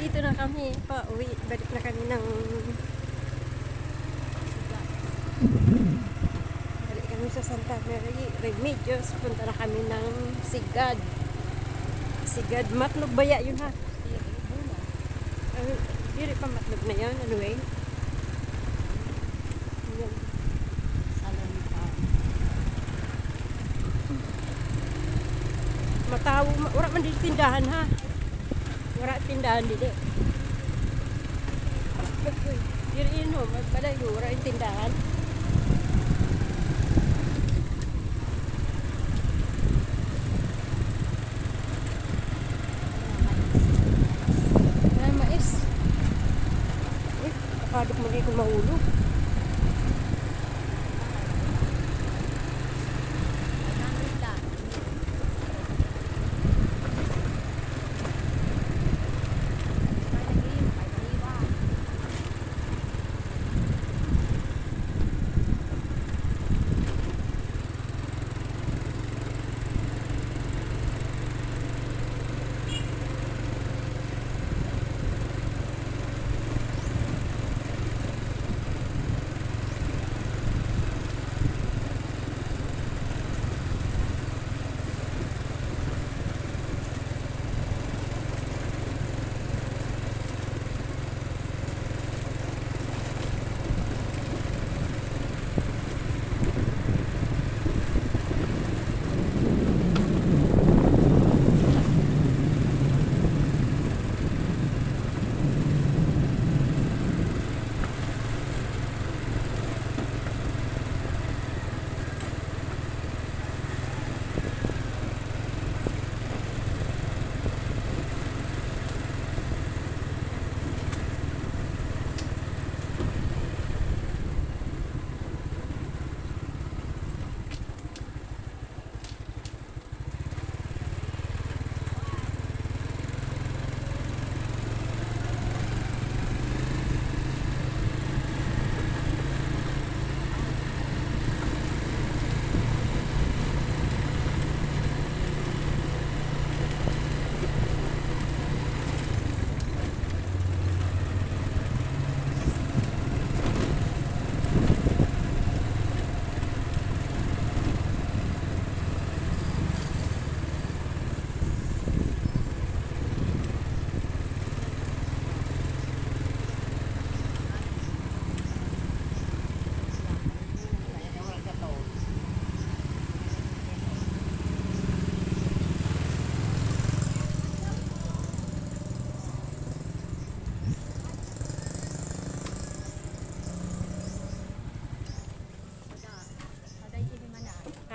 Nandito na kami, pauwi. Balik na kami ng... Balik kami sa Santa Maria Remedios. Punta na kami ng Sigad. Sigad. Matlog baya yun ha? Diri pa matlog na yun. Ano eh? Yan. Matawo. Wala man dito tindahan ha? Wala tindahan dito. Diri yun ho. Magpalayo. Wala yung tindahan. Kadok mo dito mahulog.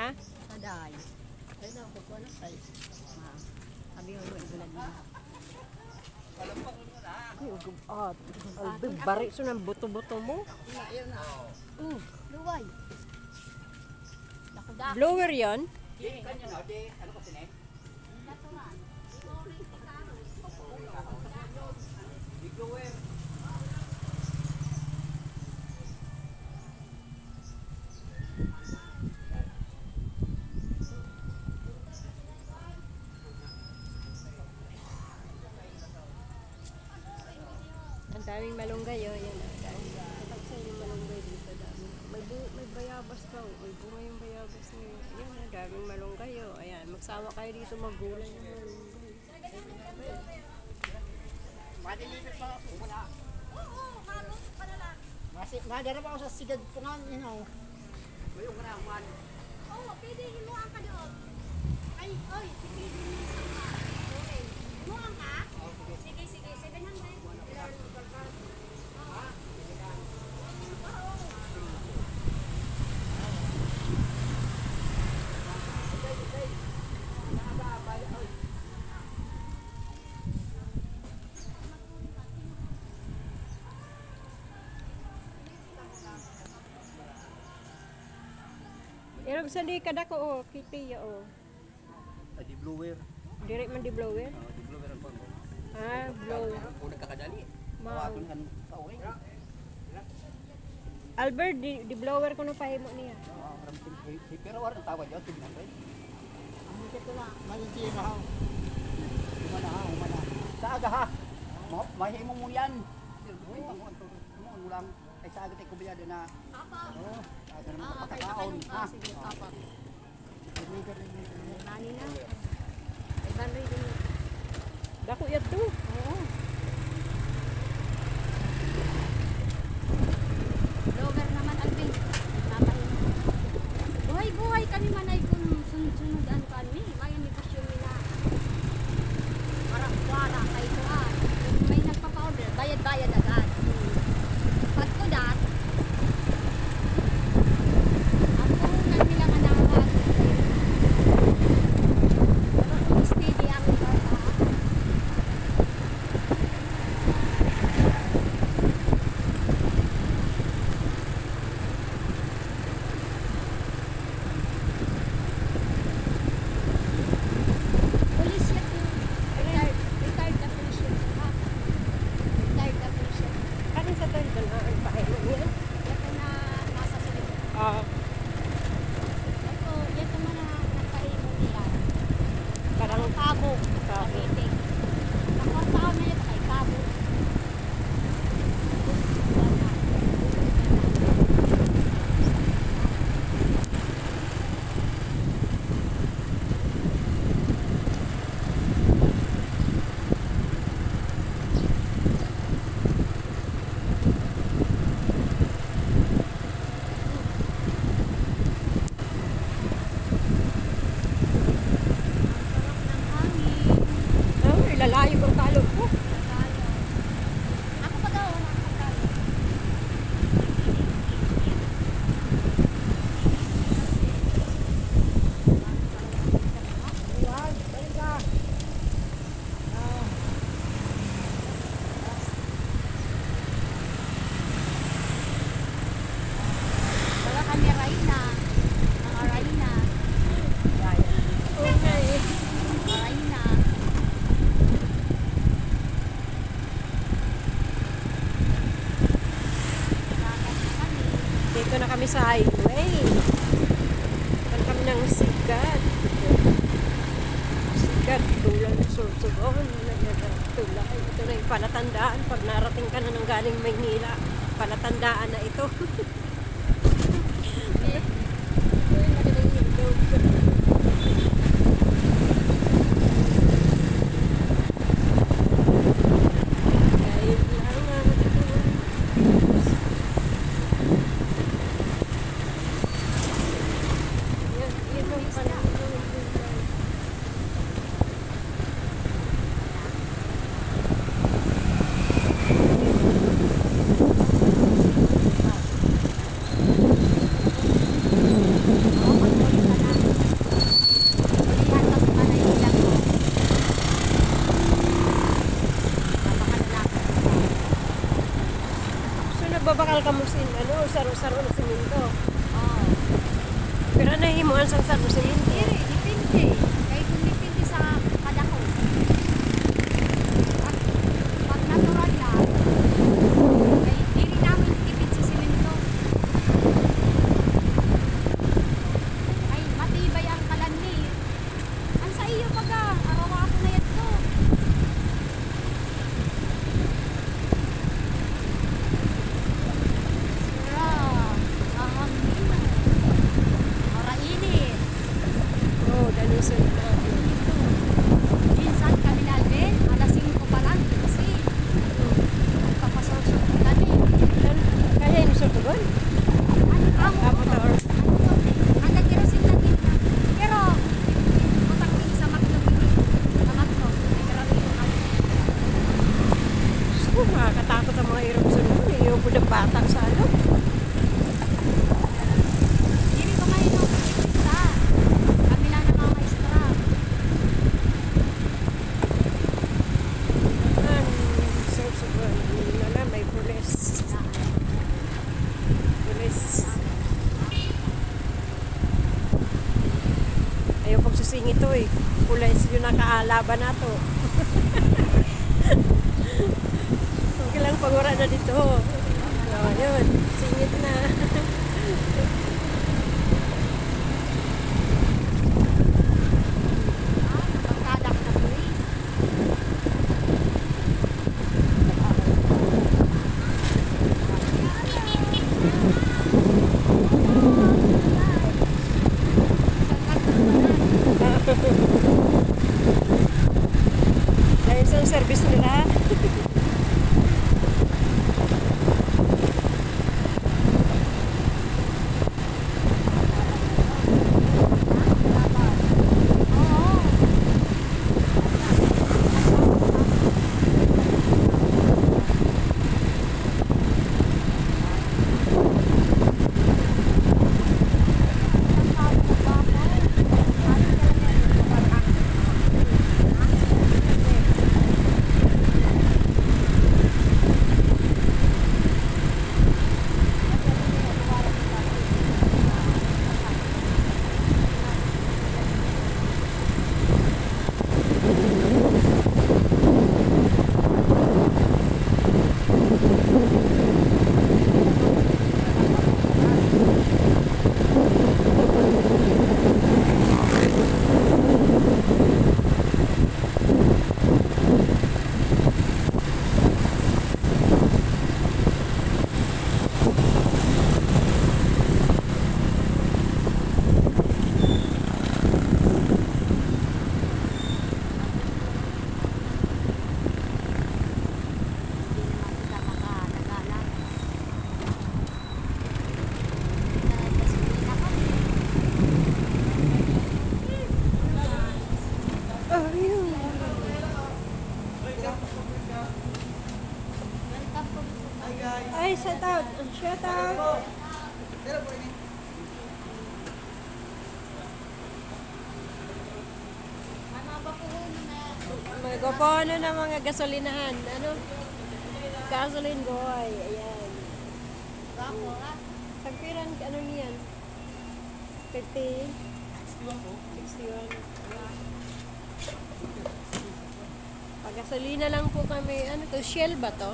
Ha? Saday. Ay na ko ko na say. Abi ho bulan ni. Ay, ugod. Albig, bari so ng buto-buto mo. Ayun na. Luway. Nakudak. Blower yan? Kanya na, ano kasi ne? Big blower. Ang daming malunggay oh. Yan. Kapagsa yung malunggay dito. Dami. May bayabas pa oh. May bunga yung bayabas niyo. Yan ang daming malunggay oh. Ayan. Magsawa kayo dito maggulay ng malunggay. Madilipit pa ako. Wala. Oo, malos pa na lang. Madarap ako sa sigad po nga, you know. Mayroon ka na, man. Oo, pwede mo ang kadoon. Ay, oy, pwede mo sa ka. Okay. Mo ang ka? Sige, sige, 700. Irog sa di kada ko oh. Kiti ya oh. Di blower. Direct man di blower. Di blower ang pang. Ah, blow. Kung nagkakadali. Mau. Tawagin kan pauwi. Albert, di blower ko no pahimo niya. Pero waran tawag yun, tignan ko. Ang ito na, malinti na ha. Umana ha, umana. Sa aga ha. Mahimo mo yan. Mo lang ay sa agad ay kubyado na. Apa. Oh, aga naman Okay, pagkakaon. Ha? sige, apa. Nani na. Ay, banday din. Dako yan to. Oo. Vlogger naman, Alvin. Buhay-buhay kami manay kung sunod-sunodan kami. May negosyo nila. Parang wala kayo tuan. Kung may nagpa-powder, bayad-bayad agad. Pag ko dat, ako nagbilang anawan. Pero kung steady ang bata, police yan yung retired na police yan. Ha? Retired na police yan. Ano sa tayo na ang pahingan yan? Ito na nasa silid. Ito man na nagpaimo nila. Parang Kabo. Kabo. Meeting. Ang taon na ito ay Kabo. Sarap ng hangin. ay, lalayo ang talog ko. Ako pa daw, wala akong kalo. Yan, balik ka. Wala kami Rayna. Mga Rayna. Okay. Mga Rayna. Dagat na kami. Dito na kami sa highway. Pan kami ng Sigat. Sigat, tulad ng Sorsogon. Tulay. Ito na yung palatandaan. Pag narating ka na ng galing Maynila, palatandaan na ito. Uy, magaling yung joke. Kahit lang nga matutulog. Yan ang panahon. Oo, mag-ulit ka na. Ulihan ka sa Manila ko. Napakalala. So nagbabakal ka mo sin saro-saro na siminto. Oo. Pero nahimuan sang saro siminto. Diri, dipindi. Kaya kung dipindi sa kadako. Pag natural na, kaya diri namin tipid sa simento. Ay, matibay ang kalanli. Ang sa iyo pagka, arawa ako na yan to. Sira, ahangin. Marainit. Oh, dalisan na. Minsan kami na din, alas 5 pa lang kasi nagpapasosok kami. Kaya yung Sorsogon? Amo Apo na or ang nagkirasin na din na. Pero, utang din sa matlog ini. Sa matlog, nagkarami ko kami. so, makakatakot ang mga eruption mo. Yung budang batang sa ano. Dili ko ngayon ang isa. Kami lang na mga maestra. Ang Sorsogon. Wala, may pulis. Pulis. Ayaw kong susingit to eh. Pulis yung nakaalaban na to. Okay lang pangura na dito. Oh, yun. Singit na. Pagkadak na pulis. nila. Ay, shout out. Shout out. Magpapaano ng mga gasolinahan. Ano? Gasoline boy. Ayan. Tagpiran, ano niyan? 50? 61. Pag-gasolina lang po kami. Ano to? Shell ba to?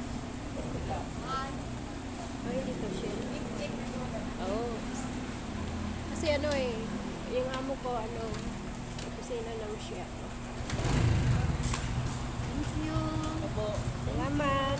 Ay, dito Shell. Oh. Kasi ano eh, yung amo ko, ano, kusina lang siya. Thank you. Salamat.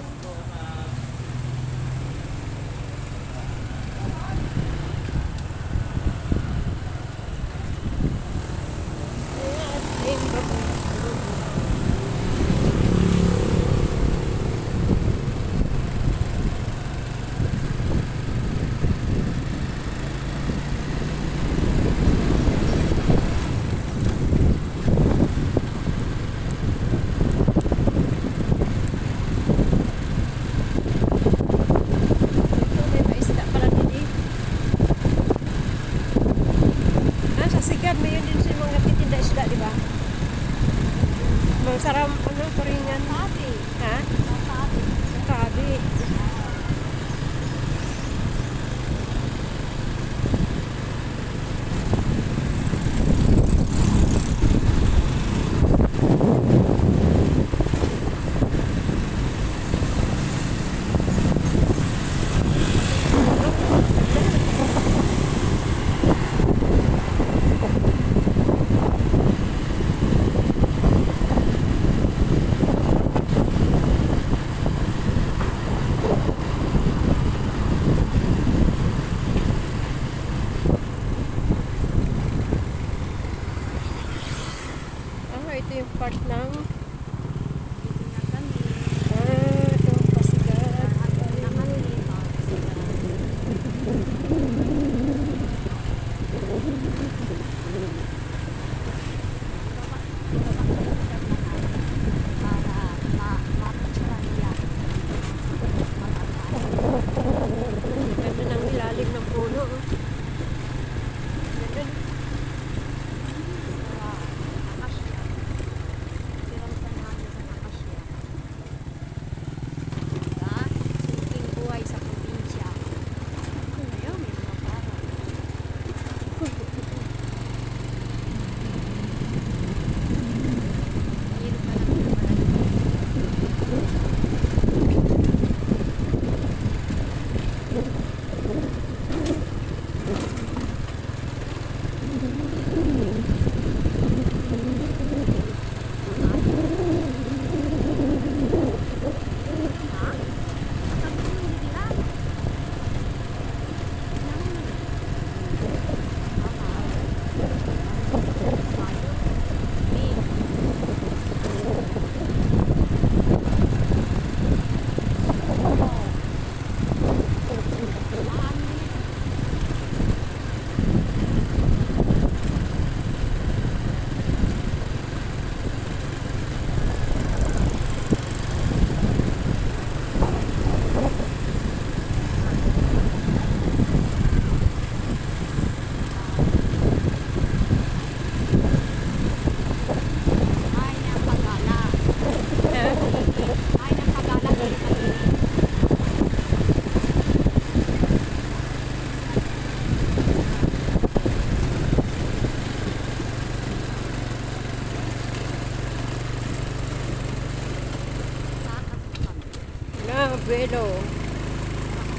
Na, Buelo.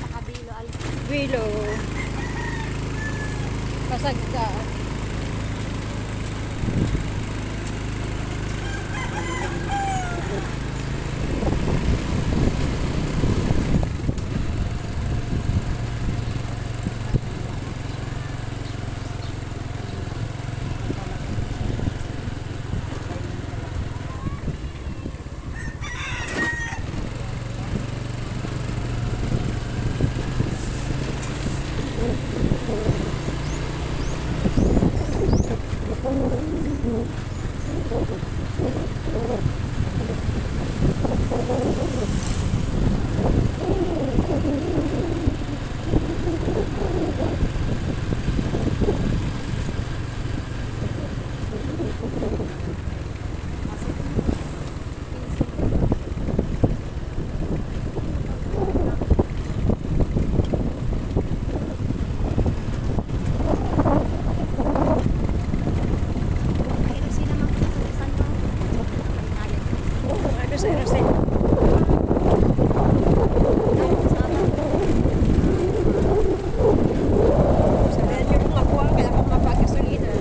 Makabilo ay. Buelo. Pasagka. Pero sila magkakasan mo. Ano sa Rosel? Sa radyo mo makuha, kaya kung mapagasolina.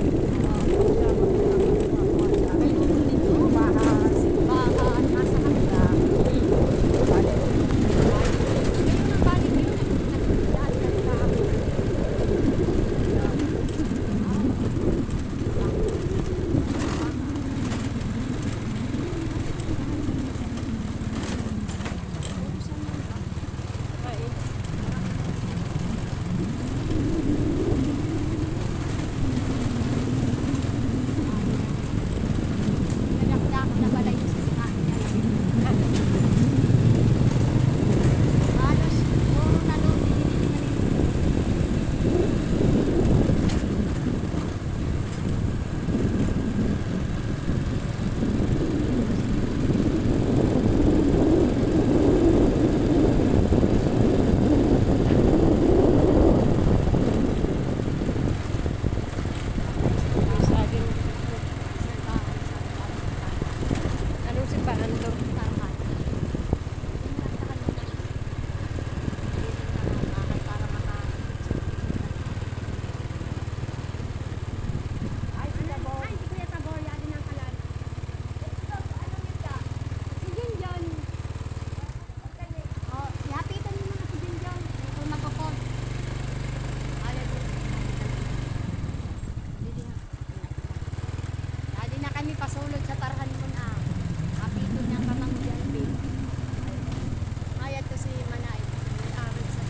Anong simbahan to? Pasulod sa tarhan mo na. Kapito niya kamang dyan, babe. Ayat ko si Manay. May-aral sa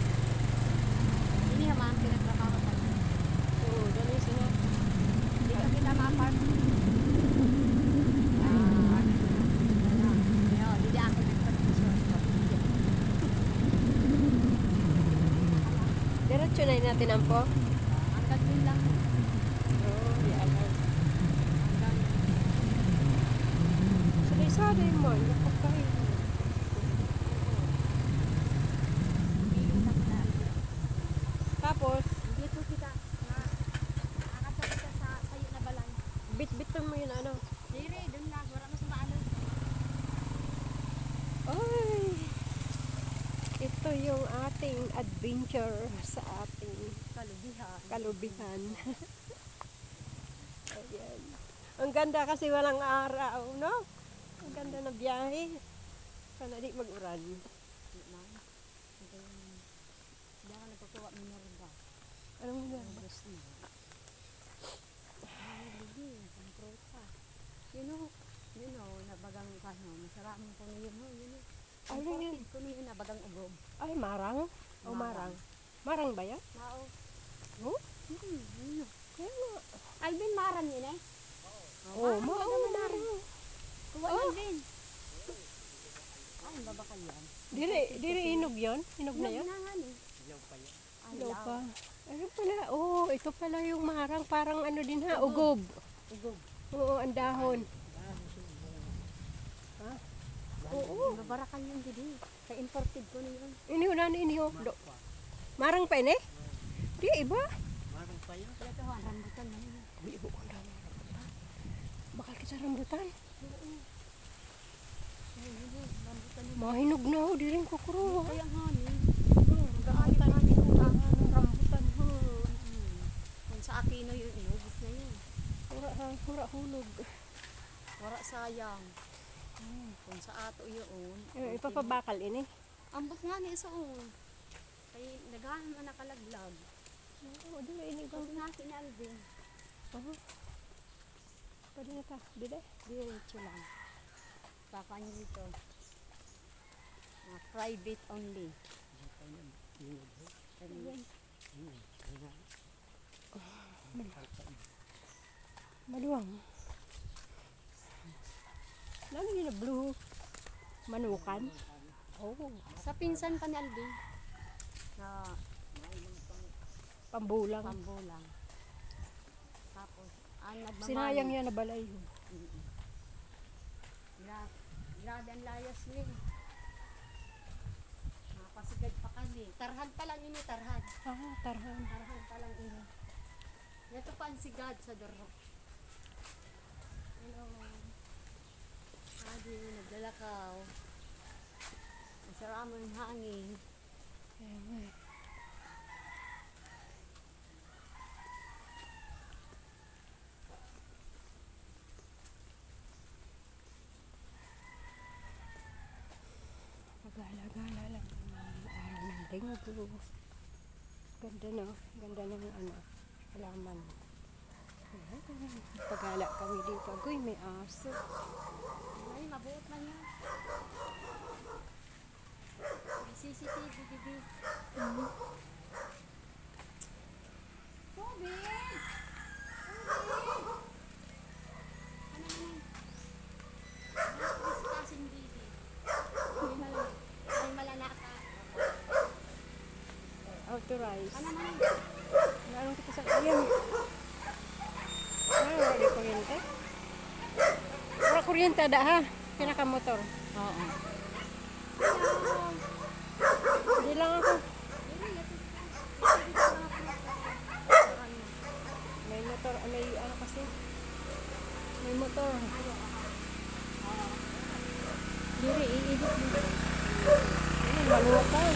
ini naman, pinagtrabaho pa niya. Oo, ganun sila. Hindi ka kita ma-park. Hindi ako nagpapasyon. Diretso na natin ang po. Hanggang din lang. Oo, yan. Hanggang Saray-saray mo, nakakain. Tapos, dito kita na nakatapos ka sa sayo na balay. bit-bitan mo yun ano. Dire, doon lang. Wala mo sa maalon. Ay, ito yung ating adventure sa ating Kalubihan. kalubihan. Ayan. Ang ganda kasi walang araw, no? Ang ganda na biyahe. Sana di mag-uran. Hindi ako nagpakuha minerva. Anong nga? You know, nabagang kano, masarap mo ko na yun, Ano yun? ko na yun, nabagang ugom. Ay, marang? O marang? Marang ba yan? Mao. Oh? Yun. Kaya nga. Alvin, maran yun eh. Oh, marang. Kuha Oh. Alvin. Ay, babakal yan. Dire inog yun? Inog na yan? Ginangan eh. Ilaw pa. Ano pala? Oh, ito pala yung marang. Parang ano din ha? Ugob. Ugom. Oo, ang dahon. Ha? Oo. Babarakan yun, didi. Ka-imported ko na yun. Iniho na iniho. Marang pa ini? Di, iba. Kaya ito, rambutan na yun. Uy, oo, ang dami. Bakal kita rambutan. Mahinog na ho, di rin kukuruha. Kaya nga ni. Rambutan ng rambutan ho. Kung sa akin na yun, inubos na yun. Hura hulog. Wala sayang. Kung sa ato yun. Ipapabakal ini. Ambot nga ni isoon. Kaya naghahan man nakalaglag. Oo, di ini ba? Kung nga kinalbin. Oo. Pwede na ta. Bide. Diretso lang. Baka nyo dito. Private only. Maluwang. Lalo yun na blue. Manukan. Oh. Sa pinsan pa ni Alvin. Na Pambulang. pambulang. Tapos, nagmamani. Sinayang yan na balay. Grabe ang layas ni. Pasigad pa kami. Tarhan pa lang ini, tarhan. Tarhan. Tarhan pa lang ini. Ito pa ang sigad sa daro. Hello. Adi, naglalakaw. Masarama yung hangin. Gala-gala lang araw ng linggo. Ganda no? Ganda ng halaman. Pagala kami dito. Agoy, may aso. Ay, mabuot man yan. May CCTV, TV. Tubig! Ano naman? Discussing baby. May malanaka. Authorized. Ano naman? Naroon kita sa ayan. Wala di kuryente. Wala kuryente ada ha. Pinakamotor. Oo. Hindi lang ako. May motor. May ano kasi. May motor. Diri, iibot mo. Ayan, maluwakan.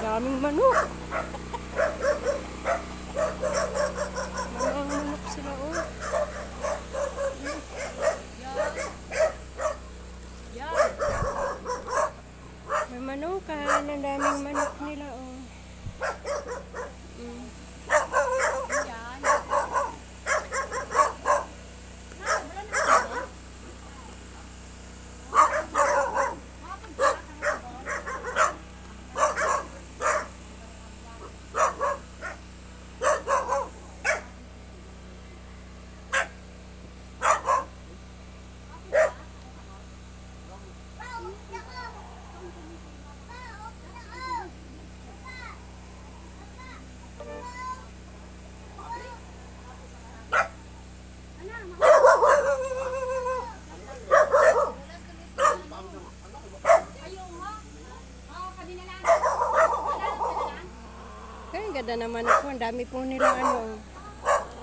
Daming manok. Mga manok sila oh. May manukan. Ang daming manok nila oh. Ay, ganda naman ako. Ang dami po nila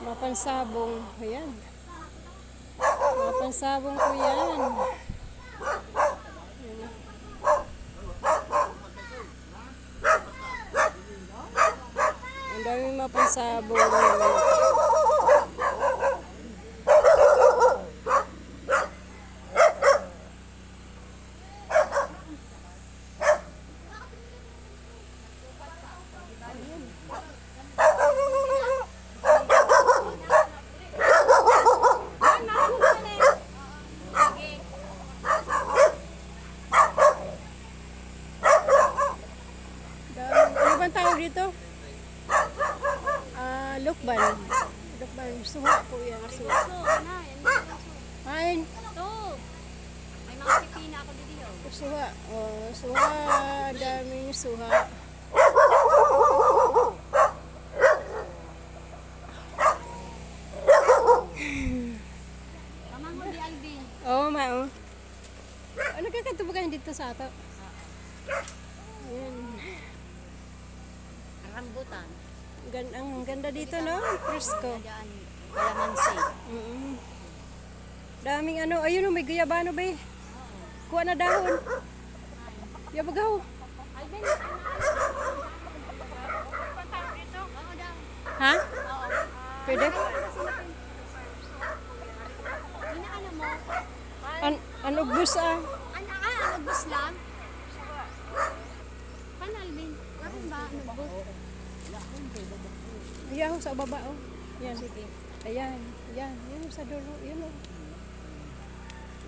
mapansabong. Ayan. Mapansabong po yan. Ang dami mapansabong. Ano bang tawag dito? Lukban. Lukban. Suha po yan. Suha. Ay, Ito. May mga sipina ako dito. suha. Oh, suha. Daming suha. Pamangon di Alvin. Oo, mao. Ano kakatubagan dito sa ato? Ayan. Rambo rambutan. Ang ganda dito, no? Fresco. Diyan, kalamansi. Mm. Daming ano. Ayun, oh, may guyabano ba eh. Kuha na dahon. Yabagaw. Alvin, oo daw. Ha? Oo. Pwede? Inaano mo? Ano bus ah? Nagbus lang? Pan Alvin? Meron ba? Nagbus? Ayan, sa baba oh. Yan. Ayan. Yan. Yan sa dulo. Yan oh.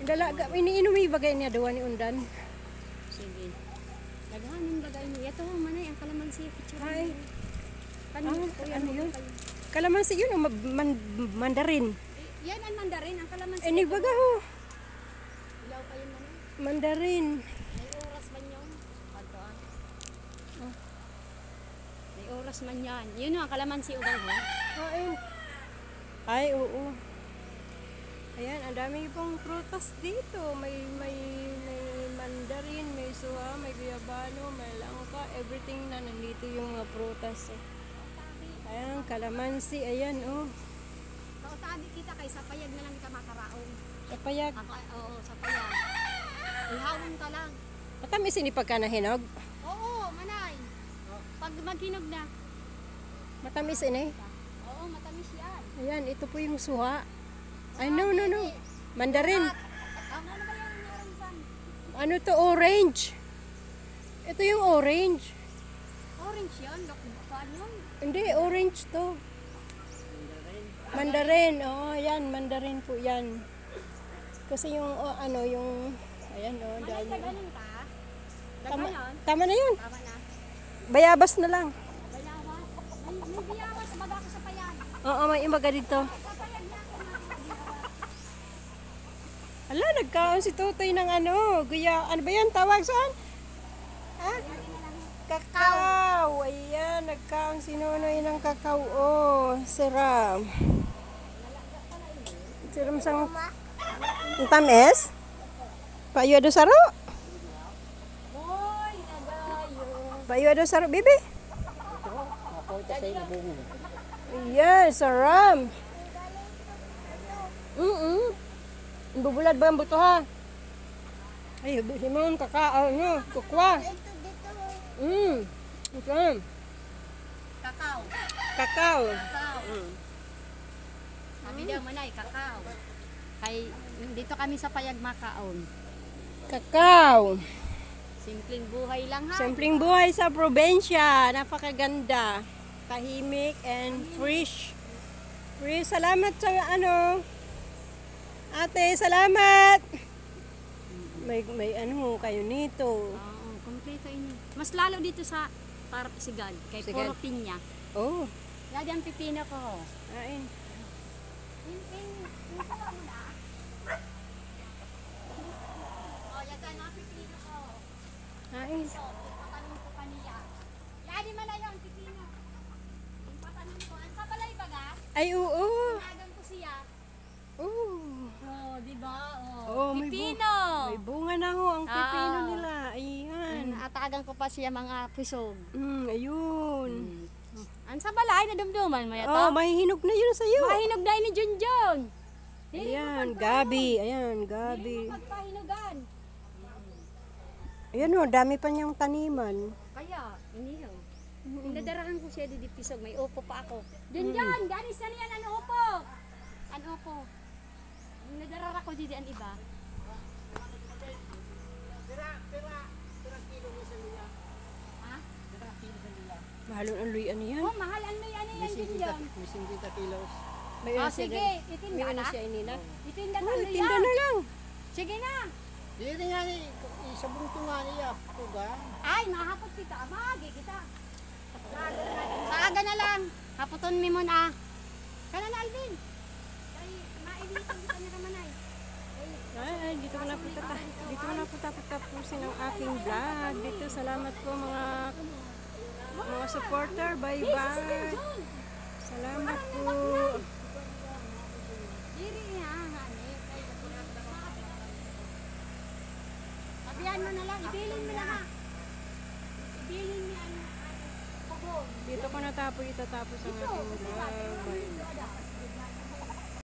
Dalaga. Iniinumi bagay niya daw ni Undan. Sige. Laghanin bagay mo. Ito, manay, ang kalamansi. Ay. Ano yun? Kalamansi yun o mandarin. Yan ang mandarin, ang kalamansi. Ni baga ho. Ilaw pa yun manay. Mandarin. May oras man yun. Kanto ah. May oras man yan. Yun ang kalamansi ugaw ho. Ay, oo. Ayan, ang dami pong prutas dito. May mandarin, may suha, may guyabano, may langka, everything na nandito yung mga prutas. Eh. Ayan, kalamansi, ayan, oh. Tabi kita kay sa payag na lang ka makaraon. Sa payag. Oo, sa payag. Ihawon ka lang. Matamis ini pagka nahinog. Oo, manay. Pag maghinog na. Matamis ini. Oo, matamis yan. Ayan, ito po yung suha. Ay, no. Mandarin. Ano ba yung meron san? Ano to? Orange. Ito yung orange. Orange yan. Paano yun? Hindi, orange to. Mandarin. Oo, yan. Mandarin po yan. Kasi yung, yung, ayan, Manay, dahil. ganun ka? Tama, Ganun? tama na yun. Tama na. Bayabas na lang. Bayawas. May biyawas. Baga ko sa payag. Oo, may imaga dito. Sa payag na ako na. Ala, nagkaon si Totoy ng ano ba yan? Tawag saan? Ha? Kakao. Ayan, nagkaon si Nonoy ng kakao. Oh, siram. Siram sang... Ang tamis? Payo do saro? Hoy, nagayo. Payo do saro, bibi? Ako ito sa bungo. Ayan, saram. Bubulad ba ang buto ha? Ay, himon kakao nyo, kukwa. Okay. Kakao. Kakao. Kakao. Sabi daw manay, kakao. Kay dito kami sa Payag Makaon. Kakao. Simpleng buhay lang ha. Simpleng buhay sa probinsya. Napakaganda. Tahimik and fresh. Fresh. Salamat sa Ate, salamat. May kayo nito. Oo, kompleto ini. Mas lalo dito sa Sigad, kay Sigad. puro pinya. Oh. Lagi ang pipino ko. Ain. Oh, yagan ang pipino ko. Ain. So, ipatanong ko kaniya. Lagi man na yun, pipino. Ipatanong ko, ang sa balay baga, Ay, oo. tinagan ko siya. Oh. Oh, di ba? Oh, may pipino. May bunga na ho ang pipino Ah. nila. Ayan. Atagan ko pa siya mga pusog. Ayun. Ang sa balay na dumduman mo Oh, yato. mahihinog na yun sa'yo. Mahinog na ni Junjun. Ayan, Gabi. Ayan, Gabi. Pagpahinugan. Ayan o, dami pa niyang taniman. Kaya, iniyo. Nadarahan ko siya di pisog. May upo pa ako. Junjun, ganis na niyan ang upo. Ang upo. Nadarara ko di ang iba. Ha? Mahalon ang luy ano yan. Oh, mahal ang may ano yan, Junjun. 50 kilos. May Oh, siya sige, din. itinda May na. siya inina. Itinda ka Oh, luya. tinda na lang. Sige na. Dito nga ni, isabong ito nga niya. Tuga. Ay, mahapot kita. Magi kita. Sa aga na lang. Haputon mi mo na. Kana na, Alvin. Kay mainitin kita ni Ramanay. Ay, dito ko na po tapusin ang aking vlog. Dito, salamat po mga supporter. Bye-bye. Salamat po. Diri niya, hani. Sabihan mo na lang. Ibilin mo na ha. Ibilin mo ang pagod. Dito pa natapos itatapos ang ating vlog.